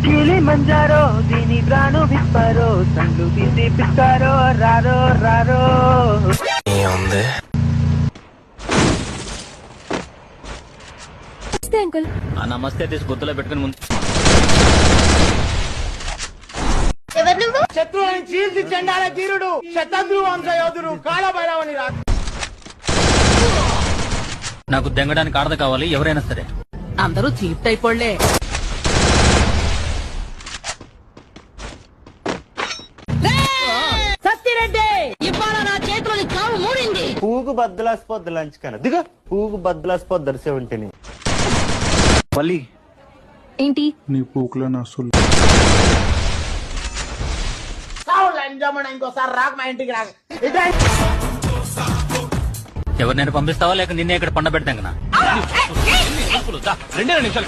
Kilimanjaro దీని ప్రాణు విప్పారో సండ్లు తీసి పిస్తారో రారో రారో అంకుల్ ఆ నమస్తే తీసి గుర్తులో పెట్టుకుని ముందు ఎవరు నువ్వు? శత్రువుని చీల్చి చెండాల తీరుడు శతద్రు వంశ యోధుడు కాళభైరవని రా. నాకు దెంగడానికి ఆడద కావాలి ఎవరైనా సరే. అందరూ చీప్ టైపోళ్లే. సత్తిరెడ్డి ఇవాళ నా చేతిలోని చావు మూడింది. పువ్వుకు బద్దలాసిపోద్ది లంచ్ కన్నా దిగ పువ్వుకు బద్దలాసిపోద్ది 70. పల్లి ఏంటి నీ పూకులో నా సొల్లు. సావు లంజమణ ఇంకోసారి రాక మా ఇంటికి రాక. ఎవరు నేను పంపిస్తావా లేక నిన్నే ఇక్కడ పండబెడతాం కదా. 2 నిమిషాలు